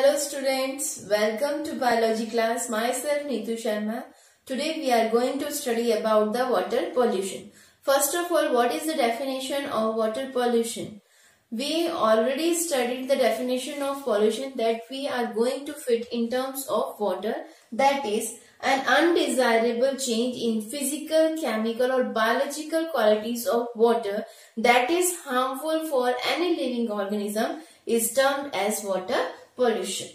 Hello students, welcome to biology class. Myself Neetu Sharma. Today we are going to study about the water pollution. First of all, what is the definition of water pollution? We already studied the definition of pollution that we are going to fit in terms of water, that is an undesirable change in physical, chemical or biological qualities of water that is harmful for any living organism is termed as water pollution.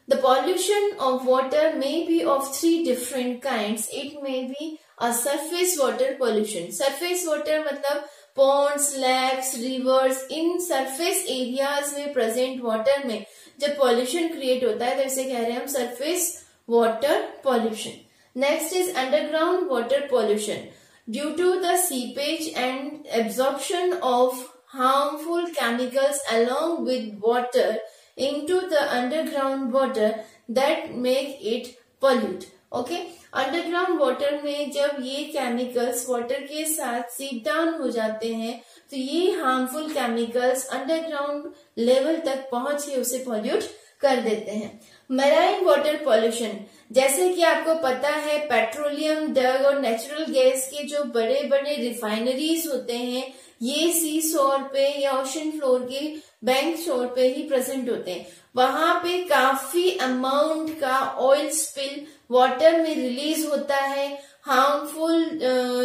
The pollution of water may be of three different kinds. It may be a surface water pollution. Surface water मतलब ponds, lakes, rivers, इन surface areas में present water में जब pollution create होता है तो इसे कह रहे हैं हम surface water pollution. Next is underground water pollution. Due to the seepage and absorption of harmful chemicals along with water into the underground water that make it pollute. Okay, underground water में जब ये chemicals water के साथ seep down हो जाते हैं तो ये harmful chemicals underground level तक पहुंच के उसे pollute कर देते हैं. Marine water pollution, जैसे कि आपको पता है पेट्रोलियम, डग और नेचुरल गैस के जो बड़े बड़े रिफाइनरीज होते हैं ये सी शोर पे या ओशन फ्लोर के बैंक शोर पे ही प्रेजेंट होते हैं. वहां पे काफी अमाउंट का ऑयल स्पिल वाटर में रिलीज होता है. हार्मफुल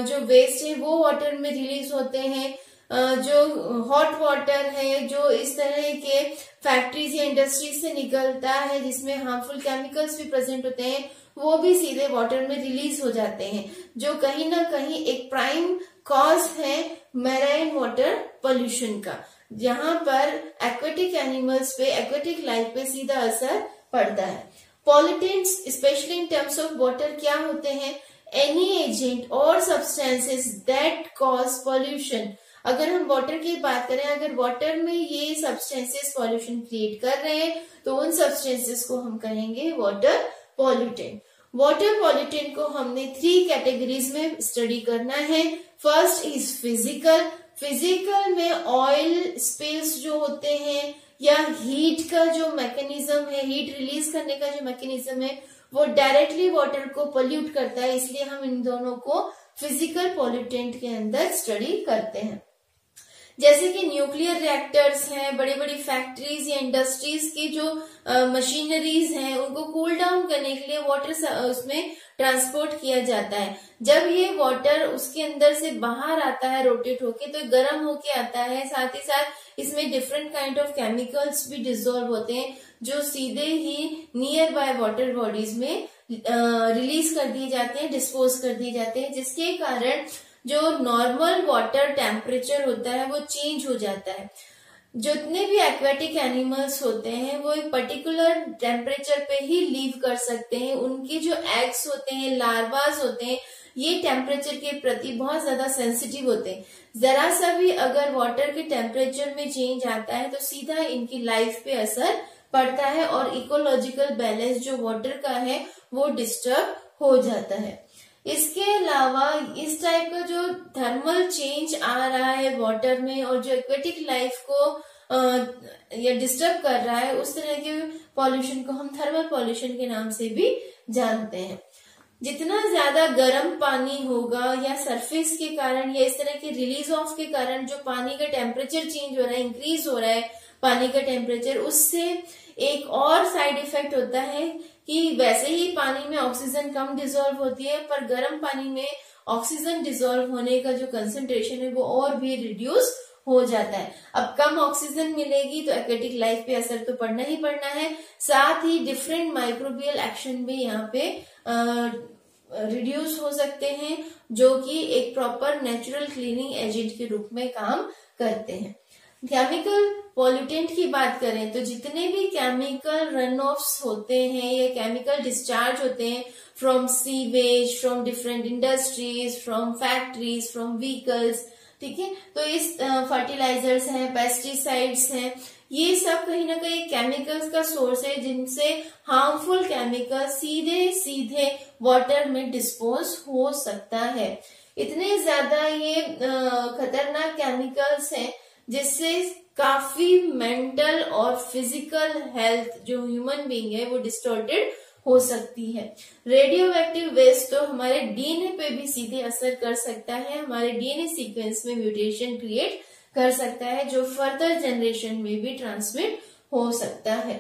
जो वेस्ट है वो वाटर में रिलीज होते हैं. जो हॉट वाटर है जो इस तरह के फैक्ट्रीज या इंडस्ट्रीज से निकलता है जिसमें हार्मफुल केमिकल्स भी प्रेजेंट होते हैं वो भी सीधे वाटर में रिलीज हो जाते हैं, जो कहीं ना कहीं एक प्राइम कॉज है मैराइन वाटर पोल्यूशन का, जहां पर एक्वेटिक एनिमल्स पे, एक्वेटिक लाइफ पे सीधा असर पड़ता है. Pollutants specially in terms of water क्या होते हैं? एनी एजेंट और सब्सटेंसेस दैट कॉज पॉल्यूशन. अगर हम वाटर की बात करें, अगर वाटर में ये सब्सटेंसेस पॉल्यूशन क्रिएट कर रहे हैं तो उन सब्सटेंसेस को हम कहेंगे वाटर पॉल्यूटेंट. वाटर पॉल्यूटेंट को हमने 3 कैटेगरीज में स्टडी करना है. First is physical. फिजिकल में ऑयल स्पिल्स जो होते हैं या हीट का जो मैकेनिज्म है, हीट रिलीज करने का जो मैकेनिज्म है वो डायरेक्टली वाटर को पोल्यूट करता है, इसलिए हम इन दोनों को फिजिकल पॉल्यूटेंट के अंदर स्टडी करते हैं. जैसे कि न्यूक्लियर रिएक्टर्स हैं, बड़ी बड़ी फैक्ट्रीज या इंडस्ट्रीज की जो मशीनरीज हैं उनको कूल डाउन करने के लिए वाटर उसमें ट्रांसपोर्ट किया जाता है. जब ये वाटर उसके अंदर से बाहर आता है रोटेट होके तो गर्म होके आता है. साथ ही साथ इसमें डिफरेंट काइंड ऑफ केमिकल्स भी डिसॉल्व होते हैं जो सीधे ही नियर बाय वाटर बॉडीज में रिलीज कर दिए जाते हैं, डिस्पोज कर दिए जाते हैं, जिसके कारण जो नॉर्मल वाटर टेम्परेचर होता है वो चेंज हो जाता है. जितने भी एक्वेटिक एनिमल्स होते हैं वो एक पर्टिकुलर टेम्परेचर पे ही लीव कर सकते हैं. उनके जो एग्स होते हैं, लार्वास होते हैं, ये टेम्परेचर के प्रति बहुत ज्यादा सेंसिटिव होते हैं. जरा सा भी अगर वाटर के टेम्परेचर में चेंज आता है तो सीधा इनकी लाइफ पे असर पड़ता है और इकोलॉजिकल बैलेंस जो वाटर का है वो डिस्टर्ब हो जाता है. इसके अलावा इस टाइप का जो थर्मल चेंज आ रहा है वाटर में और जो एक्वेटिक लाइफ को या डिस्टर्ब कर रहा है, उस तरह के पॉल्यूशन को हम थर्मल पॉल्यूशन के नाम से भी जानते हैं. जितना ज्यादा गर्म पानी होगा या सरफेस के कारण या इस तरह के रिलीज ऑफ के कारण जो पानी का टेम्परेचर चेंज हो रहा है, इंक्रीज हो रहा है पानी का टेम्परेचर, उससे एक और साइड इफेक्ट होता है कि वैसे ही पानी में ऑक्सीजन कम डिसॉल्व होती है पर गर्म पानी में ऑक्सीजन डिसॉल्व होने का जो कंसंट्रेशन है वो और भी रिड्यूस हो जाता है. अब कम ऑक्सीजन मिलेगी तो एक्वेटिक लाइफ पे असर तो पड़ना ही पड़ना है. साथ ही डिफरेंट माइक्रोबियल एक्शन भी यहाँ पे रिड्यूस हो सकते हैं जो कि एक प्रॉपर नेचुरल क्लीनिंग एजेंट के रूप में काम करते हैं. केमिकल पॉल्यूटेंट की बात करें तो जितने भी केमिकल रन ऑफ्स होते हैं या केमिकल डिस्चार्ज होते हैं from sewage, from different industries, from factories, from vehicles, ठीक है, तो इस फर्टिलाइजर्स हैं, पेस्टिसाइड्स हैं, ये सब कहीं ना कहीं केमिकल्स का सोर्स है जिनसे हार्मफुल केमिकल सीधे सीधे वाटर में डिस्पोज हो सकता है. इतने ज्यादा ये खतरनाक केमिकल्स हैं जिससे काफी मेंटल और फिजिकल हेल्थ जो ह्यूमन बीइंग है वो डिस्टॉर्टेड हो सकती है। रेडियो एक्टिव वेस्ट तो हमारे डीएनए पे भी सीधे असर कर सकता है, हमारे डीएनए सीक्वेंस में म्यूटेशन क्रिएट कर सकता है जो फर्दर जनरेशन में भी ट्रांसमिट हो सकता है।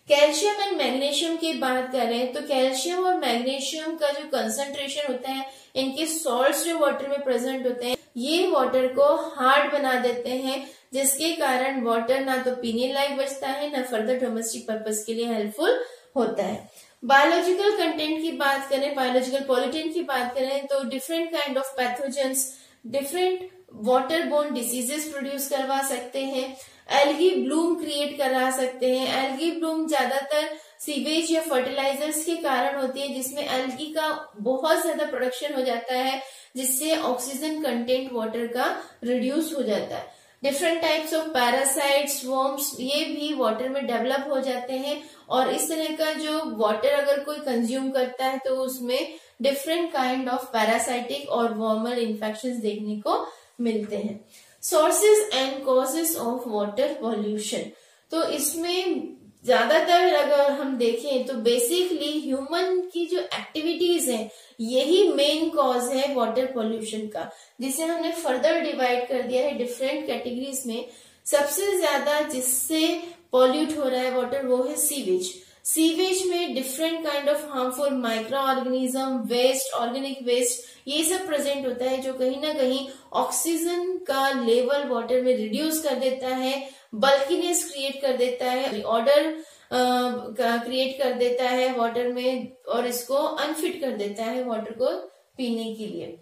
कैल्शियम एंड मैग्नीशियम की बात करें तो कैल्शियम और मैग्नीशियम का जो कंसंट्रेशन होता है, इनके सॉल्ट्स जो वाटर में प्रेजेंट होते हैं, ये वाटर को हार्ड बना देते हैं, जिसके कारण वाटर ना तो पीने लायक बचता है ना फर्दर डोमेस्टिक पर्पस के लिए हेल्पफुल होता है। बायोलॉजिकल कंटेंट की बात करें, बायोलॉजिकल पॉल्यूटेंट की बात करें तो different kind of pathogens different water borne diseases produce करवा सकते हैं, एल्गी ब्लूम क्रिएट करा सकते हैं। एल्गी ब्लूम ज्यादातर सीवेज या फर्टिलाइजर्स के कारण होती है, जिसमें एल्गी का बहुत ज्यादा प्रोडक्शन हो जाता है, जिससे ऑक्सीजन कंटेंट वाटर का रिड्यूस हो जाता है। Different types of parasites, worms, ये भी वाटर में डेवलप हो जाते हैं, और इस तरह का जो वाटर अगर कोई कंज्यूम करता है तो उसमें डिफरेंट काइंड ऑफ पैरासाइटिक और वर्मल इन्फेक्शंस देखने को मिलते हैं। Sources and causes of water pollution, तो इसमें ज्यादातर अगर हम देखें तो बेसिकली ह्यूमन की जो एक्टिविटीज हैं यही मेन कॉज है वाटर पॉल्यूशन का, जिसे हमने फर्दर डिवाइड कर दिया है डिफरेंट कैटेगरीज में। सबसे ज्यादा जिससे पॉल्यूट हो रहा है वाटर वो है सीवेज। सीवेज में different kind of harmful micro organism, waste, organic waste, ये सब प्रेजेंट होता है जो कहीं ना कहीं ऑक्सीजन का लेवल वाटर में रिड्यूस कर देता है, बल्कीनेस क्रिएट कर देता है, ऑर्डर क्रिएट कर देता है वाटर में, और इसको अनफिट कर देता है वाटर को पीने के लिए।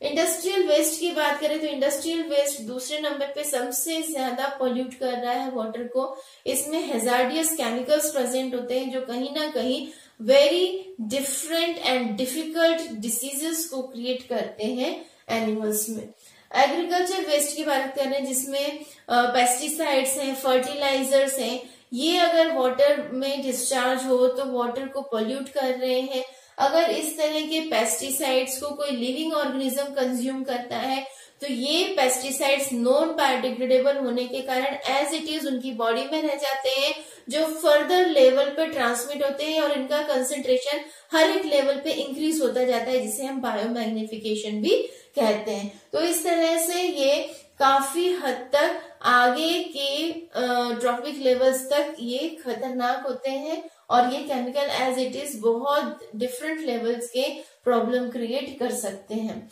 इंडस्ट्रियल वेस्ट की बात करें तो इंडस्ट्रियल वेस्ट दूसरे नंबर पे सबसे ज्यादा पोल्यूट कर रहा है वाटर को। इसमें हैजार्डियस केमिकल्स प्रेजेंट होते हैं जो कहीं ना कहीं very different and difficult diseases को क्रिएट करते हैं एनिमल्स में। एग्रीकल्चर वेस्ट की बात करें जिसमें पेस्टिसाइड्स हैं, फर्टिलाइजर्स हैं, ये अगर वाटर में डिस्चार्ज हो तो वाटर को पोल्यूट कर रहे हैं। अगर इस तरह के पेस्टिसाइड्स को कोई लिविंग ऑर्गेनिज्म कंज्यूम करता है तो ये पेस्टिसाइड्स नॉन बायोडिग्रेडेबल होने के कारण एज इट इज उनकी बॉडी में रह जाते हैं, जो फर्दर लेवल पे ट्रांसमिट होते हैं और इनका कंसेंट्रेशन हर एक लेवल पे इंक्रीज होता जाता है, जिसे हम बायोमैग्निफिकेशन भी कहते हैं। तो इस तरह से ये काफी हद तक आगे के ट्रॉपिक लेवल्स तक ये खतरनाक होते हैं, और ये केमिकल एज इट इज बहुत डिफरेंट लेवल्स के प्रॉब्लम क्रिएट कर सकते हैं।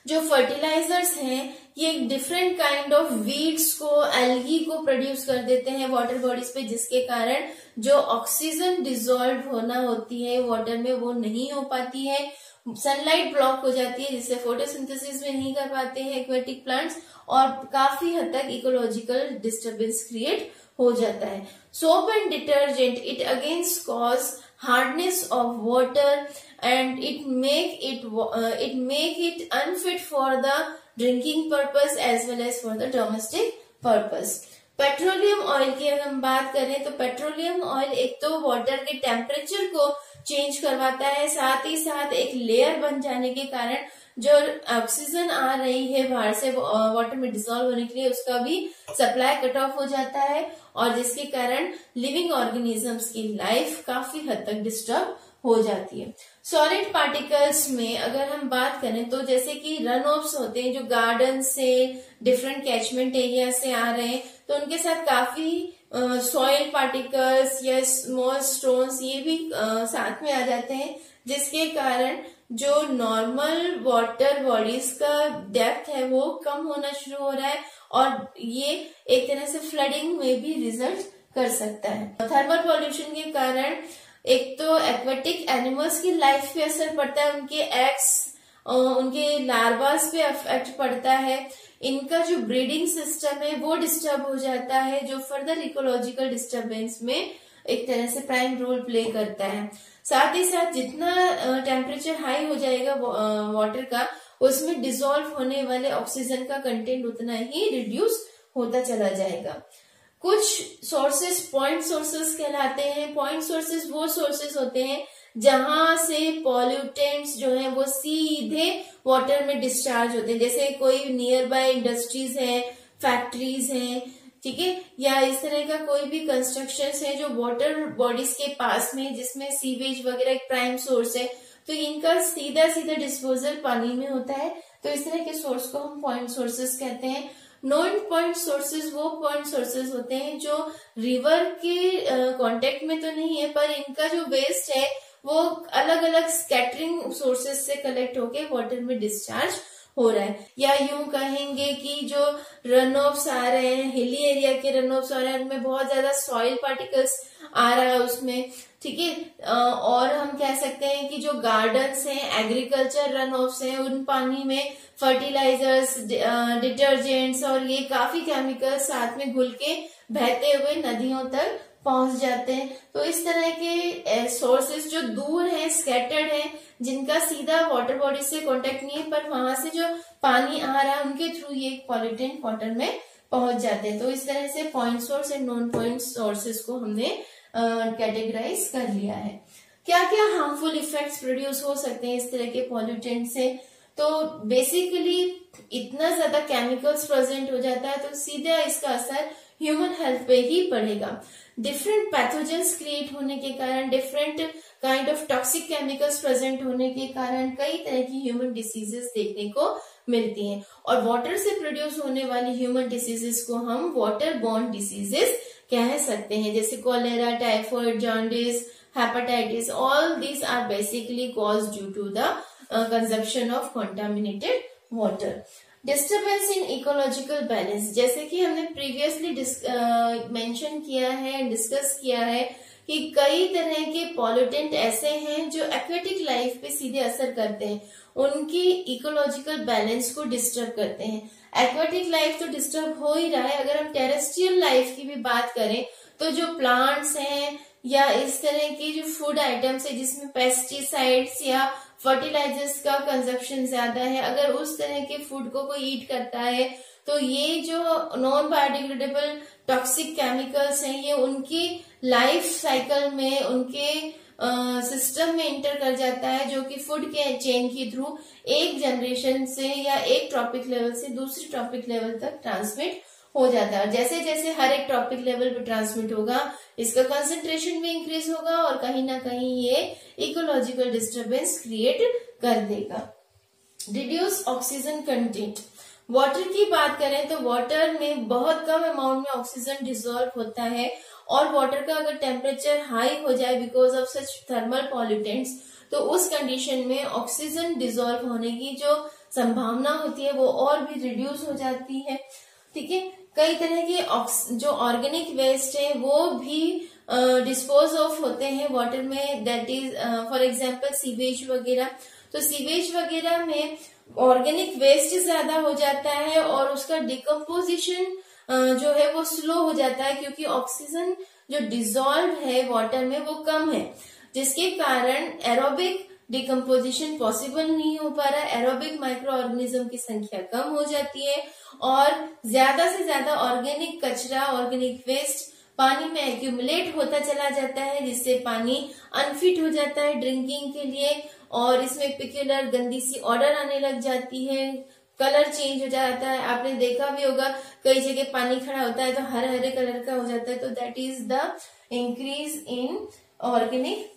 जो फर्टिलाइजर्स हैं ये डिफरेंट काइंड ऑफ वीड्स को, एल्गी को प्रोड्यूस कर देते हैं वाटर बॉडीज पे, जिसके कारण जो ऑक्सीजन डिसॉल्व होना होती है वाटर में वो नहीं हो पाती है, सनलाइट ब्लॉक हो जाती है, जिससे फोटोसिंथेसिस में नहीं कर पाते हैं एक्वेटिक प्लांट्स, और काफी हद तक इकोलॉजिकल डिस्टर्बेंस क्रिएट हो जाता है। Soap and detergent it against cause hardness of water and it make it unfit for the drinking purpose as well as for the domestic purpose. Petroleum oil की अगर हम बात करें तो पेट्रोलियम ऑयल एक तो वाटर के टेम्परेचर को चेंज करवाता है, साथ ही साथ एक लेयर बन जाने के कारण जो ऑक्सीजन आ रही है बाहर से वाटर में डिसॉल्व होने के लिए उसका भी सप्लाई कट ऑफ हो जाता है, और जिसके कारण लिविंग ऑर्गेनिजम्स की लाइफ काफी हद तक डिस्टर्ब हो जाती है। सॉलिड पार्टिकल्स में अगर हम बात करें तो जैसे कि रन ऑफ्स होते हैं जो गार्डन से, डिफरेंट कैचमेंट एरिया से आ रहे हैं, तो उनके साथ काफी सॉइल पार्टिकल्स या स्मॉल स्टोन्स ये भी साथ में आ जाते हैं, जिसके कारण जो नॉर्मल वाटर बॉडीज का डेप्थ है वो कम होना शुरू हो रहा है, और ये एक तरह से फ्लडिंग में भी रिजल्ट कर सकता है। थर्मल पॉल्यूशन के कारण एक तो एक्वेटिक एनिमल्स की लाइफ पे असर पड़ता है, उनके एग्स, उनके लार्वास पे इफेक्ट पड़ता है, इनका जो ब्रीडिंग सिस्टम है वो डिस्टर्ब हो जाता है, जो फर्दर इकोलॉजिकल डिस्टर्बेंस में एक तरह से प्राइम रोल प्ले करता है। साथ ही साथ जितना टेम्परेचर हाई हो जाएगा वाटर का, उसमें डिसॉल्व होने वाले ऑक्सीजन का कंटेंट उतना ही रिड्यूस होता चला जाएगा। कुछ सोर्सेस पॉइंट सोर्सेस कहलाते हैं। पॉइंट सोर्सेस वो सोर्सेस होते हैं जहां से पॉल्यूटेंट्स जो हैं वो सीधे वाटर में डिस्चार्ज होते हैं, जैसे कोई नियर बाय इंडस्ट्रीज हैं, फैक्ट्रीज हैं, ठीक है, या इस तरह का कोई भी कंस्ट्रक्शन है जो वाटर बॉडीज के पास में, जिसमें सीवेज वगैरह एक प्राइम सोर्स है, तो इनका सीधा सीधा डिस्पोजल पानी में होता है। तो इस तरह के सोर्स को हम पॉइंट सोर्सेस कहते हैं। नॉन पॉइंट सोर्सेज वो पॉइंट सोर्सेज होते हैं जो रिवर के कांटेक्ट में तो नहीं है, पर इनका जो वेस्ट है वो अलग अलग स्कैटरिंग सोर्सेज से कलेक्ट होके वाटर में डिस्चार्ज हो रहा है। या यूं कहेंगे कि जो रन ऑफ्स आ रहे हैं, हिली एरिया के रन ऑफ्स आ रहे हैं, उनमें बहुत ज्यादा सॉइल पार्टिकल्स आ रहा है उसमें, ठीक है। और हम कह सकते हैं कि जो गार्डन्स हैं, एग्रीकल्चर रन ऑफ्स हैं, उन पानी में फर्टिलाइजर्स, डिटर्जेंट्स और ये काफी केमिकल्स साथ में घुल के बहते हुए नदियों तक पहुंच जाते हैं। तो इस तरह के सोर्सेज जो दूर हैं, स्कैटर्ड हैं, जिनका सीधा वाटर बॉडी से कांटेक्ट नहीं है, पर वहां से जो पानी आ रहा है उनके थ्रू ये पॉल्यूटेंट वाटर में पहुंच जाते हैं। तो इस तरह से point source and non point sources को हमने कैटेगराइज कर लिया है। क्या क्या हार्मफुल इफेक्ट्स प्रोड्यूस हो सकते हैं इस तरह के पॉल्यूटेंट से? तो बेसिकली इतना ज्यादा केमिकल्स प्रेजेंट हो जाता है तो सीधा इसका असर ह्यूमन हेल्थ पे ही पड़ेगा। डिफरेंट पैथोजेंस क्रिएट होने के कारण, different kind of toxic chemicals present होने के कारण कई तरह की ह्यूमन डिसीजेस देखने को मिलती हैं। और वाटर से प्रोड्यूस होने वाली ह्यूमन डिसीजेस को हम वाटर बॉर्न डिसीजेस कह सकते हैं, जैसे cholera, typhoid, jaundice, hepatitis. All these are basically caused due to the consumption of contaminated water. Disturbance in ecological balance, जैसे कि हमने प्रीवियसली मेंशन किया है, डिस्कस किया है कि कई तरह के पॉल्यूटेंट ऐसे हैं जो एक्वेटिक लाइफ पे सीधे असर करते हैं, उनकी इकोलॉजिकल बैलेंस को डिस्टर्ब करते हैं। एक्वेटिक लाइफ तो डिस्टर्ब हो ही रहा है, अगर हम टेरेस्ट्रियल लाइफ की भी बात करें तो जो प्लांट्स हैं या इस तरह की जो फूड आइटम्स है जिसमें पेस्टिसाइड्स या फर्टिलाइजर्स का कंजप्शन ज्यादा है, अगर उस तरह के फूड को कोई ईट करता है तो ये जो नॉन बायोडिग्रेडेबल टॉक्सिक केमिकल्स हैं ये उनकी लाइफ साइकिल में, उनके सिस्टम में इंटर कर जाता है, जो कि फूड के चेन के थ्रू एक जनरेशन से या एक ट्रॉपिक लेवल से दूसरी ट्रॉपिक लेवल तक ट्रांसमिट हो जाता है। जैसे जैसे हर एक ट्रॉपिक लेवल पे ट्रांसमिट होगा, इसका कंसंट्रेशन भी इंक्रीज होगा और कहीं ना कहीं ये इकोलॉजिकल डिस्टर्बेंस क्रिएट कर देगा। रिड्यूस ऑक्सीजन कंटेंट, वाटर की बात करें तो वाटर में बहुत कम अमाउंट में ऑक्सीजन डिसॉल्व होता है, और वाटर का अगर टेम्परेचर हाई हो जाए because of such thermal pollutants, तो उस कंडीशन में ऑक्सीजन डिसॉल्व होने की जो संभावना होती है वो और भी रिड्यूस हो जाती है, ठीक है। कई तरह के जो ऑर्गेनिक वेस्ट है वो भी डिस्पोज ऑफ होते हैं वाटर में, that is for example sewage वगैरह। तो सीवेज वगैरह में ऑर्गेनिक वेस्ट ज्यादा हो जाता है और उसका डिकम्पोजिशन जो है वो स्लो हो जाता है, क्योंकि ऑक्सीजन जो डिसॉल्व है वाटर में वो कम है, जिसके कारण एरोबिक डिकम्पोजिशन पॉसिबल नहीं हो पा रहा है। एरोबिक माइक्रो ऑर्गेनिज्म की संख्या कम हो जाती है और ज्यादा से ज्यादा ऑर्गेनिक कचरा, ऑर्गेनिक वेस्ट पानी में एक्यूमुलेट होता चला जाता है, जिससे पानी अनफिट हो जाता है ड्रिंकिंग के लिए, और इसमें पिक्युलर गंदी सी ऑर्डर आने लग जाती है, कलर चेंज हो जाता है। आपने देखा भी होगा कई जगह पानी खड़ा होता है तो हरे हरे कलर का हो जाता है, तो that is the increase in organic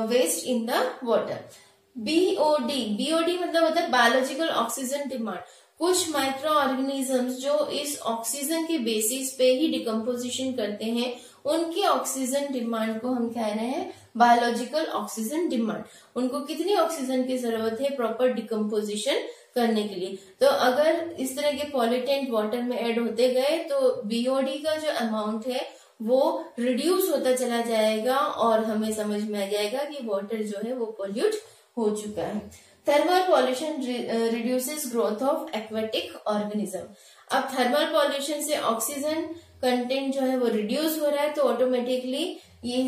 waste in the water. BOD मतलब होता है बायोलॉजिकल ऑक्सीजन डिमांड। कुछ माइक्रो ऑर्गेनिजम्स जो इस ऑक्सीजन के बेसिस पे ही डिकम्पोजिशन करते हैं, उनकी ऑक्सीजन डिमांड को हम कह रहे हैं बायोलॉजिकल ऑक्सीजन डिमांड। उनको कितनी ऑक्सीजन की जरूरत है प्रॉपर डिकम्पोजिशन करने के लिए। तो अगर इस तरह के पॉल्यूटेंट वाटर में ऐड होते गए तो बीओडी का जो अमाउंट है वो रिड्यूस होता चला जाएगा और हमें समझ में आ जाएगा कि वाटर जो है वो पोल्यूट हो चुका है। Thermal pollution reduces growth of aquatic organism. अब थर्मल पॉल्यूशन से ऑक्सीजन कंटेंट जो है वो रिड्यूस हो रहा है, तो ऑटोमेटिकली ये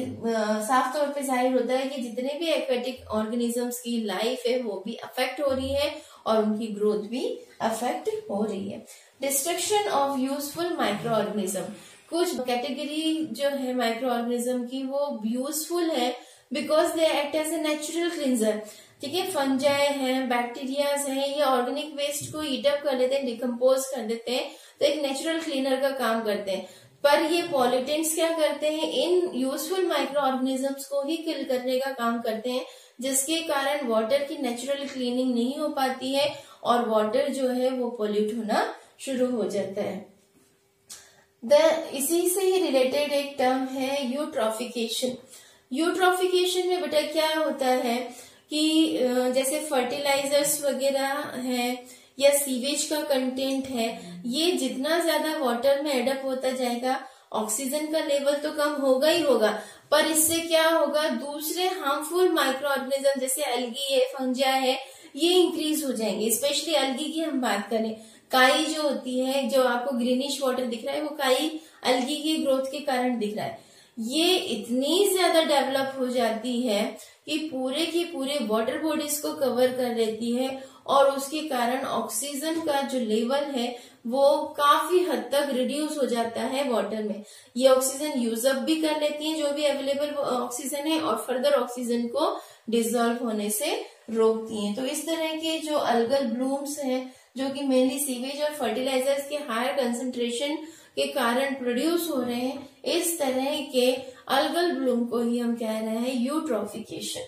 साफ तौर पे जाहिर होता है कि जितने भी एक्वेटिक ऑर्गेनिजम्स की लाइफ है वो भी अफेक्ट हो रही है और उनकी ग्रोथ भी अफेक्ट हो रही है। Destruction of useful micro organism. कुछ कैटेगरी जो है माइक्रो ऑर्गेनिज्म की वो यूजफुल है because they act as a natural cleanser, ठीक है, फंजाई है, बैक्टीरियाज है, ये ऑर्गेनिक वेस्ट को हीट अप कर लेते हैं, डिकम्पोज कर देते हैं, तो एक नेचुरल क्लीनर का काम करते हैं। पर ये पॉल्यूटेंट्स क्या करते हैं, इन यूजफुल माइक्रो ऑर्गेनिजम्स को ही किल करने का काम करते हैं, जिसके कारण वाटर की नेचुरल क्लीनिंग नहीं हो पाती है और वाटर जो है वो पोल्यूट होना शुरू हो जाता है। इसी से ही रिलेटेड एक टर्म है यूट्रॉफिकेशन। यूट्रॉफिकेशन में बेटा क्या होता है कि जैसे फर्टिलाइजर्स वगैरह है या सीवेज का कंटेंट है, ये जितना ज्यादा वाटर में एडअप होता जाएगा, ऑक्सीजन का लेवल तो कम होगा ही होगा, पर इससे क्या होगा, दूसरे हार्मफुल माइक्रो ऑर्गेनिज्म जैसे एल्गी है, फंजाई है, ये इंक्रीज हो जाएंगे। स्पेशली एल्गी की हम बात करें, काई जो होती है, जो आपको ग्रीनिश वाटर दिख रहा है, वो काई एल्गी की ग्रोथ के कारण दिख रहा है। ये इतनी ज्यादा डेवलप हो जाती है कि पूरे की पूरे वाटर बॉडीज को कवर कर लेती है और उसके कारण ऑक्सीजन का जो लेवल है वो काफी हद तक रिड्यूस हो जाता है वाटर में। ये ऑक्सीजन यूज अप भी कर लेती है जो भी अवेलेबल ऑक्सीजन है, और फर्दर ऑक्सीजन को डिसॉल्व होने से रोकती हैं। तो इस तरह के जो अल्गल ब्लूम्स हैं, जो कि मेनली सीवेज और फर्टिलाइजर्स के हायर कंसंट्रेशन के कारण प्रोड्यूस हो रहे हैं, इस तरह के अल्गल ब्लूम को ही हम कह रहे हैं यूट्रॉफिकेशन।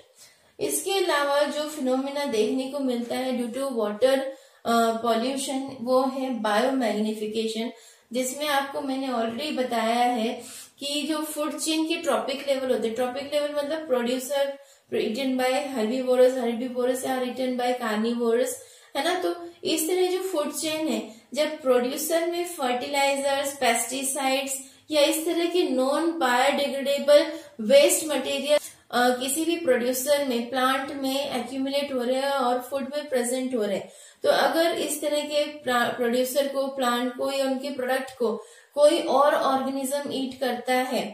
इसके अलावा जो फिनोमिना देखने को मिलता है ड्यू टू वाटर पॉल्यूशन, वो है बायोमैग्निफिकेशन, जिसमें आपको मैंने ऑलरेडी बताया है कि जो फूड चेन के ट्रॉपिक लेवल होते हैं, ट्रॉपिक लेवल मतलब producer eaten by herbivores, herbivores are eaten by carnivores, है ना। तो इस तरह जो फूड चेन है, जब प्रोड्यूसर में फर्टिलाइजर्स, पेस्टिसाइड्स या इस तरह के नॉन बायोडिग्रेडेबल वेस्ट मटेरियल किसी भी प्रोड्यूसर में, प्लांट में एक्यूमुलेट हो रहे हैं और फूड में प्रेजेंट हो रहे हैं, तो अगर इस तरह के प्रोड्यूसर को, प्लांट को या उनके प्रोडक्ट को कोई और ऑर्गेनिज्म ईट करता है,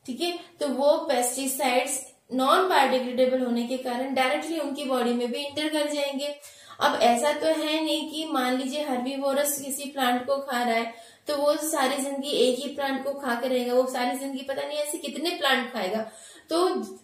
ठीक है, तो वो पेस्टिसाइड्स नॉन बायोडिग्रेडेबल होने के कारण डायरेक्टली उनकी बॉडी में भी इंटर कर जाएंगे। अब ऐसा तो है नहीं कि मान लीजिए हर्बीवोरस किसी प्लांट को खा रहा है तो वो सारी जिंदगी एक ही प्लांट को खा के रहेगा, वो सारी जिंदगी पता नहीं ऐसे कितने प्लांट खाएगा, तो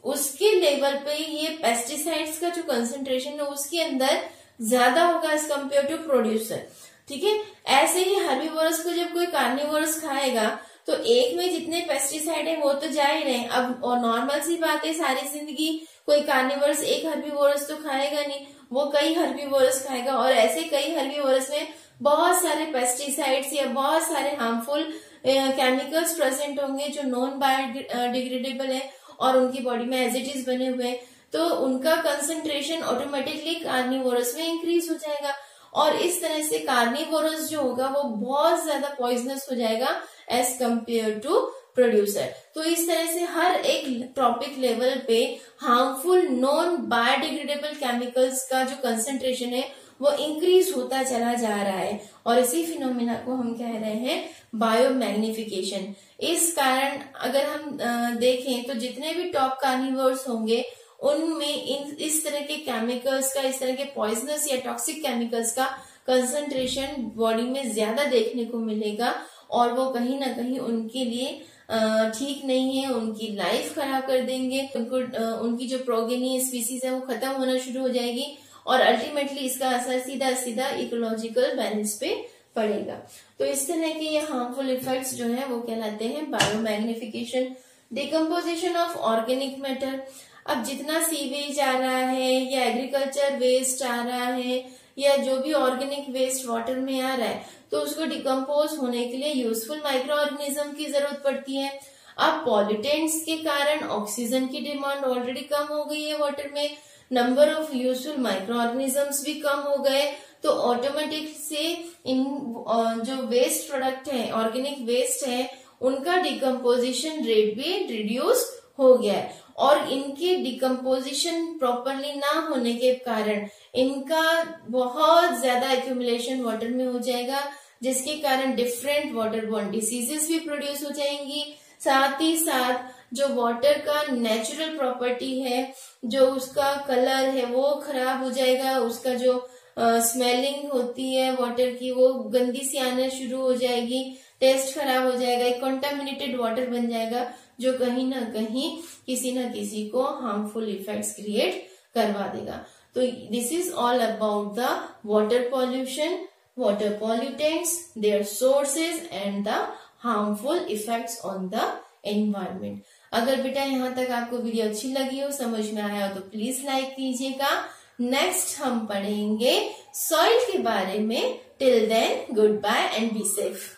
उसके लेवल पे ये पेस्टिसाइड्स का जो कंसंट्रेशन है उसके अंदर ज्यादा होगा एज कम्पेयर टू प्रोड्यूसर, ठीक है। ऐसे ही हर्बीवोरस को जब कोई कार्निवोरस खाएगा तो एक में जितने पेस्टिसाइड है वो तो जा ही रहे। अब और नॉर्मल सी बात है, सारी जिंदगी कोई कार्निवोरस एक हर्बीवोरस तो खाएगा नहीं, वो कई हर्बीवोरस खाएगा, और ऐसे कई हर्बीवोरस में बहुत सारे पेस्टिसाइड्स या बहुत सारे हार्मफुल केमिकल्स प्रेजेंट होंगे जो नॉन बायोडिग्रेडेबल है और उनकी बॉडी में एज इट इज बने हुए हैं, तो उनका कंसंट्रेशन ऑटोमेटिकली कार्निवोरस में इंक्रीज हो जाएगा, और इस तरह से कार्निवोरस जो होगा वो बहुत ज्यादा पॉइजनस हो जाएगा एज कम्पेयर टू प्रोड्यूसर। तो इस तरह से हर एक टॉपिक लेवल पे हार्मफुल नॉन बायोडिग्रेडेबल केमिकल्स का जो कंसंट्रेशन है वो इंक्रीज होता चला जा रहा है, और इसी फिनोमिना को हम कह रहे हैं बायोमैग्निफिकेशन। इस कारण अगर हम देखें तो जितने भी टॉप कार्निवोर्स होंगे उनमें इस तरह के केमिकल्स का, इस तरह के पॉइजनस या टॉक्सिक केमिकल्स का कंसंट्रेशन बॉडी में ज्यादा देखने को मिलेगा, और वो कहीं ना कहीं उनके लिए ठीक नहीं है, उनकी लाइफ खराब कर देंगे, उनकी जो प्रोगेनी स्पीसीज है वो खत्म होना शुरू हो जाएगी, और अल्टीमेटली इसका असर सीधा सीधा इकोलॉजिकल बैलेंस पे पड़ेगा। तो इस तरह के ये हार्मफुल इफेक्ट्स जो है वो कहलाते हैं biomagnification. Decomposition of organic matter, अब जितना सीवेज आ रहा है या एग्रीकल्चर वेस्ट आ रहा है या जो भी ऑर्गेनिक वेस्ट वाटर में आ रहा है, तो उसको डिकम्पोज होने के लिए यूजफुल माइक्रो ऑर्गेनिज्म की जरूरत पड़ती है। अब पॉल्यूटेंट्स के कारण ऑक्सीजन की डिमांड ऑलरेडी कम हो गई है वाटर में, number of useful micro organisms भी कम हो गए, तो ऑटोमेटिक से इन जो वेस्ट प्रोडक्ट है, ऑर्गेनिक वेस्ट है, उनका डिकम्पोजिशन रेट भी रिड्यूस हो गया है, और इनके डिकम्पोजिशन प्रॉपरली ना होने के कारण इनका बहुत ज्यादा एक्यूमुलेशन वाटर में हो जाएगा, जिसके कारण डिफरेंट वाटर बॉर्न डिसीजेस भी प्रोड्यूस हो जाएंगी। साथ ही साथ जो वाटर का नेचुरल प्रॉपर्टी है, जो उसका कलर है वो खराब हो जाएगा, उसका जो स्मेलिंग होती है वाटर की वो गंदी सी आना शुरू हो जाएगी, टेस्ट खराब हो जाएगा, एक कंटामिनेटेड वाटर बन जाएगा जो कहीं ना कहीं किसी न किसी को हार्मफुल इफेक्ट्स क्रिएट करवा देगा। तो this is all about the water pollution, water pollutants, their sources and the harmful effects on the environment. अगर बेटा यहाँ तक आपको वीडियो अच्छी लगी हो, समझ में आया हो तो प्लीज लाइक कीजिएगा। नेक्स्ट हम पढ़ेंगे सॉइल के बारे में। Till then good bye and be safe.